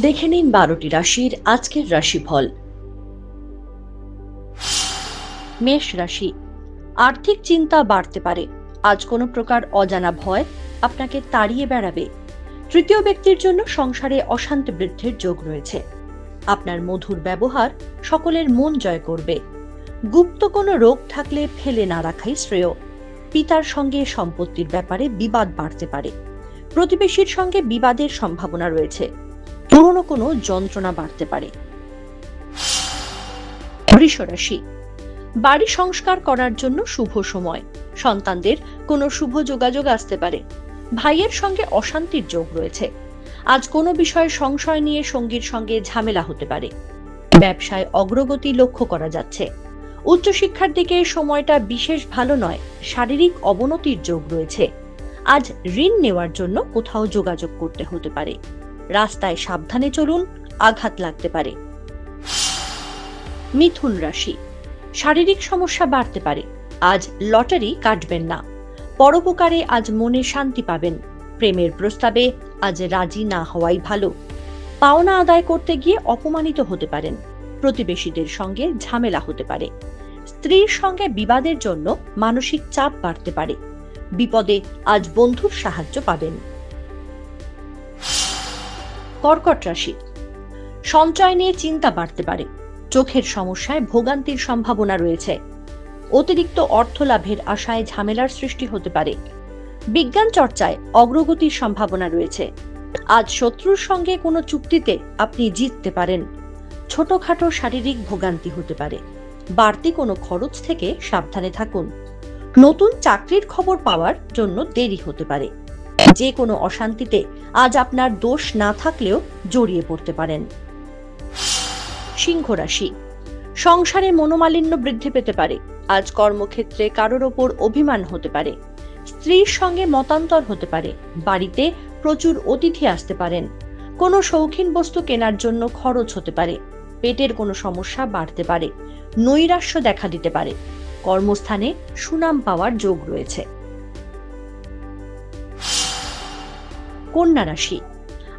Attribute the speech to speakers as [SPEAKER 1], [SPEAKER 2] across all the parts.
[SPEAKER 1] দেখে নিন 12টি রাশির আজকের রাশিফল। মেষ রাশি, আর্থিক চিন্তা বাড়তে পারে। আজ কোনো প্রকার অজানা ভয় আপনাকে তাড়িয়ে বেড়াবে। তৃতীয় ব্যক্তির জন্য সংসারে অশান্তি বৃদ্ধির যোগ রয়েছে। আপনার মধুর ব্যবহার সকলের মন জয় করবে। গুপ্ত কোনো রোগ থাকলে ফেলে না রাখাই শ্রেয়। পিতার সঙ্গে সম্পত্তির ব্যাপারে বিবাদ বাড়তে পারে। প্রতিবেশীর সঙ্গে বিবাদের সম্ভাবনা রয়েছে। পুরনো কোনো যন্ত্রণা বাড়তে পারে। বৃষ রাশি, বাড়ি সংস্কার করার জন্য শুভ সময়। সন্তানদের কোনো শুভ যোগাযোগ আসতে পারে। ভাইয়ের সঙ্গে অশান্তির যোগ রয়েছে। আজ কোনো বিষয়ে সংশয় নিয়ে সঙ্গীর সঙ্গে ঝামেলা হতে পারে। ব্যবসায় অগ্রগতি লক্ষ্য করা যাচ্ছে। উচ্চশিক্ষার দিকে সময়টা বিশেষ ভালো নয়। শারীরিক অবনতির যোগ রয়েছে। আজ ঋণ নেওয়ার জন্য কোথাও যোগাযোগ করতে হতে পারে। রাস্তায় সাবধানে চলুন, আঘাত লাগতে পারে। মিথুন রাশি, শারীরিক সমস্যা বাড়তে পারে। আজ লটারি কাটবেন না। পরোপকারে আজ মনে শান্তি পাবেন। প্রেমের প্রস্তাবে আজ রাজি না হওয়াই ভালো। পাওনা আদায় করতে গিয়ে অপমানিত হতে পারেন। প্রতিবেশীদের সঙ্গে ঝামেলা হতে পারে। স্ত্রীর সঙ্গে বিবাদের জন্য মানসিক চাপ বাড়তে পারে। বিপদে আজ বন্ধুর সাহায্য পাবেন। কর্কট রাশি, সঞ্চয় নিয়ে চিন্তা বাড়তে পারে। চোখের সমস্যায় ভোগান্তির সম্ভাবনা রয়েছে। অতিরিক্ত অর্থ লাভের আশায় ঝামেলার সৃষ্টি হতে পারে। বিজ্ঞান চর্চায় অগ্রগতির সম্ভাবনা রয়েছে। আজ শত্রুর সঙ্গে কোনো চুক্তিতে আপনি জিততে পারেন। ছোটখাটো শারীরিক ভোগান্তি হতে পারে। বাড়তি কোনো খরচ থেকে সাবধানে থাকুন। নতুন চাকরির খবর পাওয়ার জন্য দেরি হতে পারে। যে কোনো অশান্তিতে আজ আপনার দোষ না থাকলেও জড়িয়ে পড়তে পারেন। সিংহ রাশি, সংসারে মনোমালিন্য বৃদ্ধি পেতে পারে। আজ কর্মক্ষেত্রে কারোর ওপর অভিমান হতে পারে। স্ত্রীর সঙ্গে মতান্তর হতে পারে। বাড়িতে প্রচুর অতিথি আসতে পারেন। কোনো শৌখিন বস্তু কেনার জন্য খরচ হতে পারে। পেটের কোনো সমস্যা বাড়তে পারে। নৈরাশ্য দেখা দিতে পারে। কর্মস্থানে সুনাম পাওয়ার যোগ রয়েছে। কন্যা রাশি,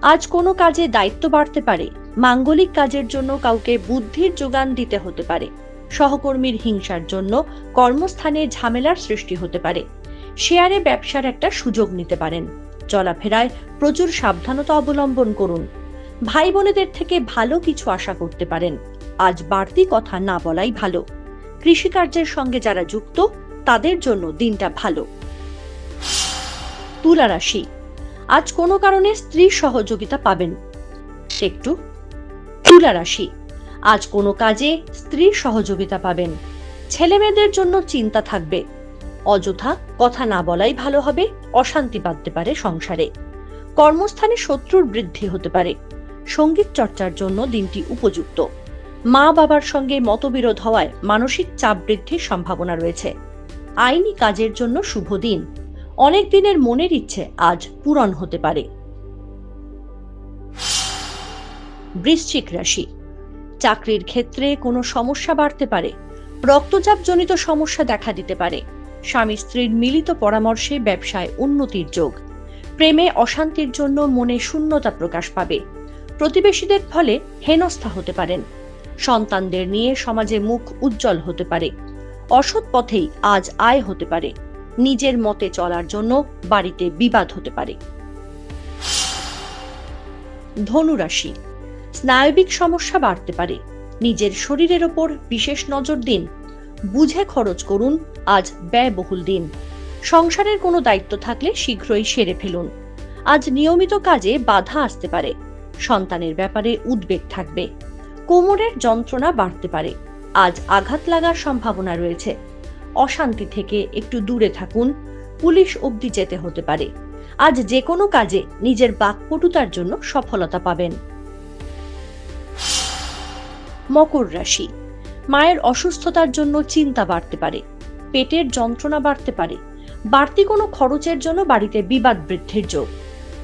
[SPEAKER 1] আজ কোনো কাজে দায়িত্ব বাড়তে পারে। মাঙ্গলিক কাজের জন্য কাউকে বুদ্ধির যোগান দিতে হতে পারে। সহকর্মীর হিংসার জন্য কর্মস্থানে ঝামেলার সৃষ্টি হতে পারে। শেয়ারে ব্যবসার একটা সুযোগ নিতে পারেন। চলাফেরায় প্রচুর সাবধানতা অবলম্বন করুন। ভাই বোনেদের থেকে ভালো কিছু আশা করতে পারেন। আজ বাড়তি কথা না বলাই ভালো। কৃষিকার্যের সঙ্গে যারা যুক্ত তাদের জন্য দিনটা ভালো। তুলা রাশি, আজ কোনো কারণে স্ত্রীর সহযোগিতা পাবেন। তুলা রাশি, আজ কোনো কাজে স্ত্রীর সহযোগিতা পাবেন। ছেলে মেয়েদের জন্য চিন্তা থাকবে। অযথা কথা না বলাই ভালো হবে। অশান্তি বাঁধতে পারে সংসারে। কর্মস্থানে শত্রুর বৃদ্ধি হতে পারে। সঙ্গীত চর্চার জন্য দিনটি উপযুক্ত। মা বাবার সঙ্গে মতবিরোধ হওয়ায় মানসিক চাপ বৃদ্ধির সম্ভাবনা রয়েছে। আইনি কাজের জন্য শুভ দিন। অনেক দিনের মনের ইচ্ছে আজ পূরণ হতে পারে। বৃশ্চিক রাশি, চাকরির ক্ষেত্রে কোনো সমস্যা বাড়তে পারে। রক্তচাপ জনিত সমস্যা দেখা দিতে পারে। স্বামী স্ত্রীর মিলিত পরামর্শে ব্যবসায় উন্নতির যোগ। প্রেমে অশান্তির জন্য মনে শূন্যতা প্রকাশ পাবে। প্রতিবেশীদের ফলে হেনস্থা হতে পারেন। সন্তানদের নিয়ে সমাজে মুখ উজ্জ্বল হতে পারে। অসৎ পথেই আজ আয় হতে পারে। নিজের মতে চলার জন্য বাড়িতে বিবাদ হতে পারে। ধনু রাশি, স্নায়বিক সমস্যা বাড়তে পারে। নিজের শরীরের ওপর বিশেষ নজর দিন। বুঝে খরচ করুন। আজ ব্যয়বহুল দিন। সংসারের কোনো দায়িত্ব থাকলে শীঘ্রই সেরে ফেলুন। আজ নিয়মিত কাজে বাধা আসতে পারে। সন্তানের ব্যাপারে উদ্বেগ থাকবে। কোমরের যন্ত্রণা বাড়তে পারে। আজ আঘাত লাগার সম্ভাবনা রয়েছে। অশান্তি থেকে একটু দূরে থাকুন। পুলিশ অবধি যেতে হতে পারে। আজ যে কোনো কাজে নিজের বাকপটুতার জন্য সফলতা পাবেন। মকর রাশি, মায়ের অসুস্থতার জন্য চিন্তা বাড়তে পারে। পেটের যন্ত্রণা বাড়তে পারে। বাড়তি কোনো খরচের জন্য বাড়িতে বিবাদ বৃদ্ধির যোগ।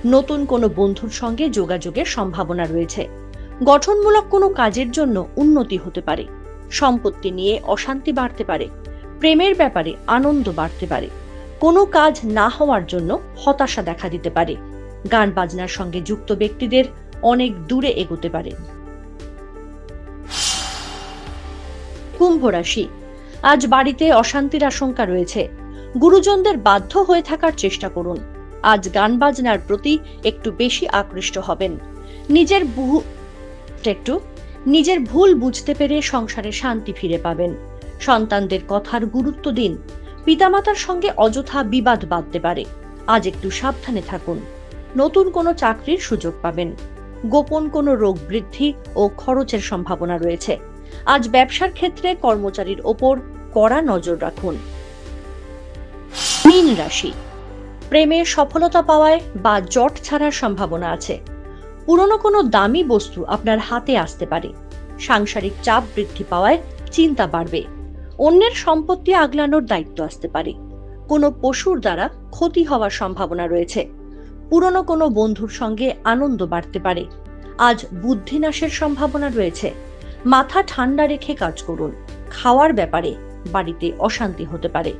[SPEAKER 1] নতুন কোনো বন্ধুর সঙ্গে যোগাযোগের সম্ভাবনা রয়েছে। গঠনমূলক কোনো কাজের জন্য উন্নতি হতে পারে। সম্পত্তি নিয়ে অশান্তি বাড়তে পারে। প্রেমের ব্যাপারে আনন্দ বাড়তে পারে। কোনো কাজ না হওয়ার জন্য হতাশা দেখা দিতে পারে। গান বাজনার সঙ্গে যুক্ত ব্যক্তিদের অনেক দূরে এগোতে পারেন। কুম্ভ রাশি, আজ বাড়িতে অশান্তির আশঙ্কা রয়েছে। গুরুজনদের বাধ্য হয়ে থাকার চেষ্টা করুন। আজ গান বাজনার প্রতি একটু বেশি আকৃষ্ট হবেন। নিজের ভুল বুঝতে পেরে সংসারে শান্তি ফিরে পাবেন। সন্তানদের কথার গুরুত্ব দিন। পিতামাতার সঙ্গে অযথা বিবাদ বাঁধতে পারে। আজ একটু সাবধানে থাকুন। নতুন কোনো চাকরির সুযোগ পাবেন। গোপন কোনো রোগ বৃদ্ধি ও খরচের সম্ভাবনা রয়েছে। আজ ব্যবসার ক্ষেত্রে কর্মচারীর ওপর কড়া নজর রাখুন। মীন রাশি, প্রেমে সফলতা পাওয়ায় বা জট ছাড়ার সম্ভাবনা আছে। পুরনো কোনো দামি বস্তু আপনার হাতে আসতে পারে। সাংসারিক চাপ বৃদ্ধি পাওয়ায় চিন্তা বাড়বে। অন্যের সম্পত্তি আগলানোর দায়িত্ব আসতে পারে। কোনো পশুর দ্বারা ক্ষতি হওয়ার সম্ভাবনা রয়েছে। পুরনো কোনো বন্ধুর সঙ্গে আনন্দ বাড়তে পারে। আজ বুদ্ধিনাশের সম্ভাবনা রয়েছে। মাথা ঠান্ডা রেখে কাজ করুন। খাওয়ার ব্যাপারে বাড়িতে অশান্তি হতে পারে।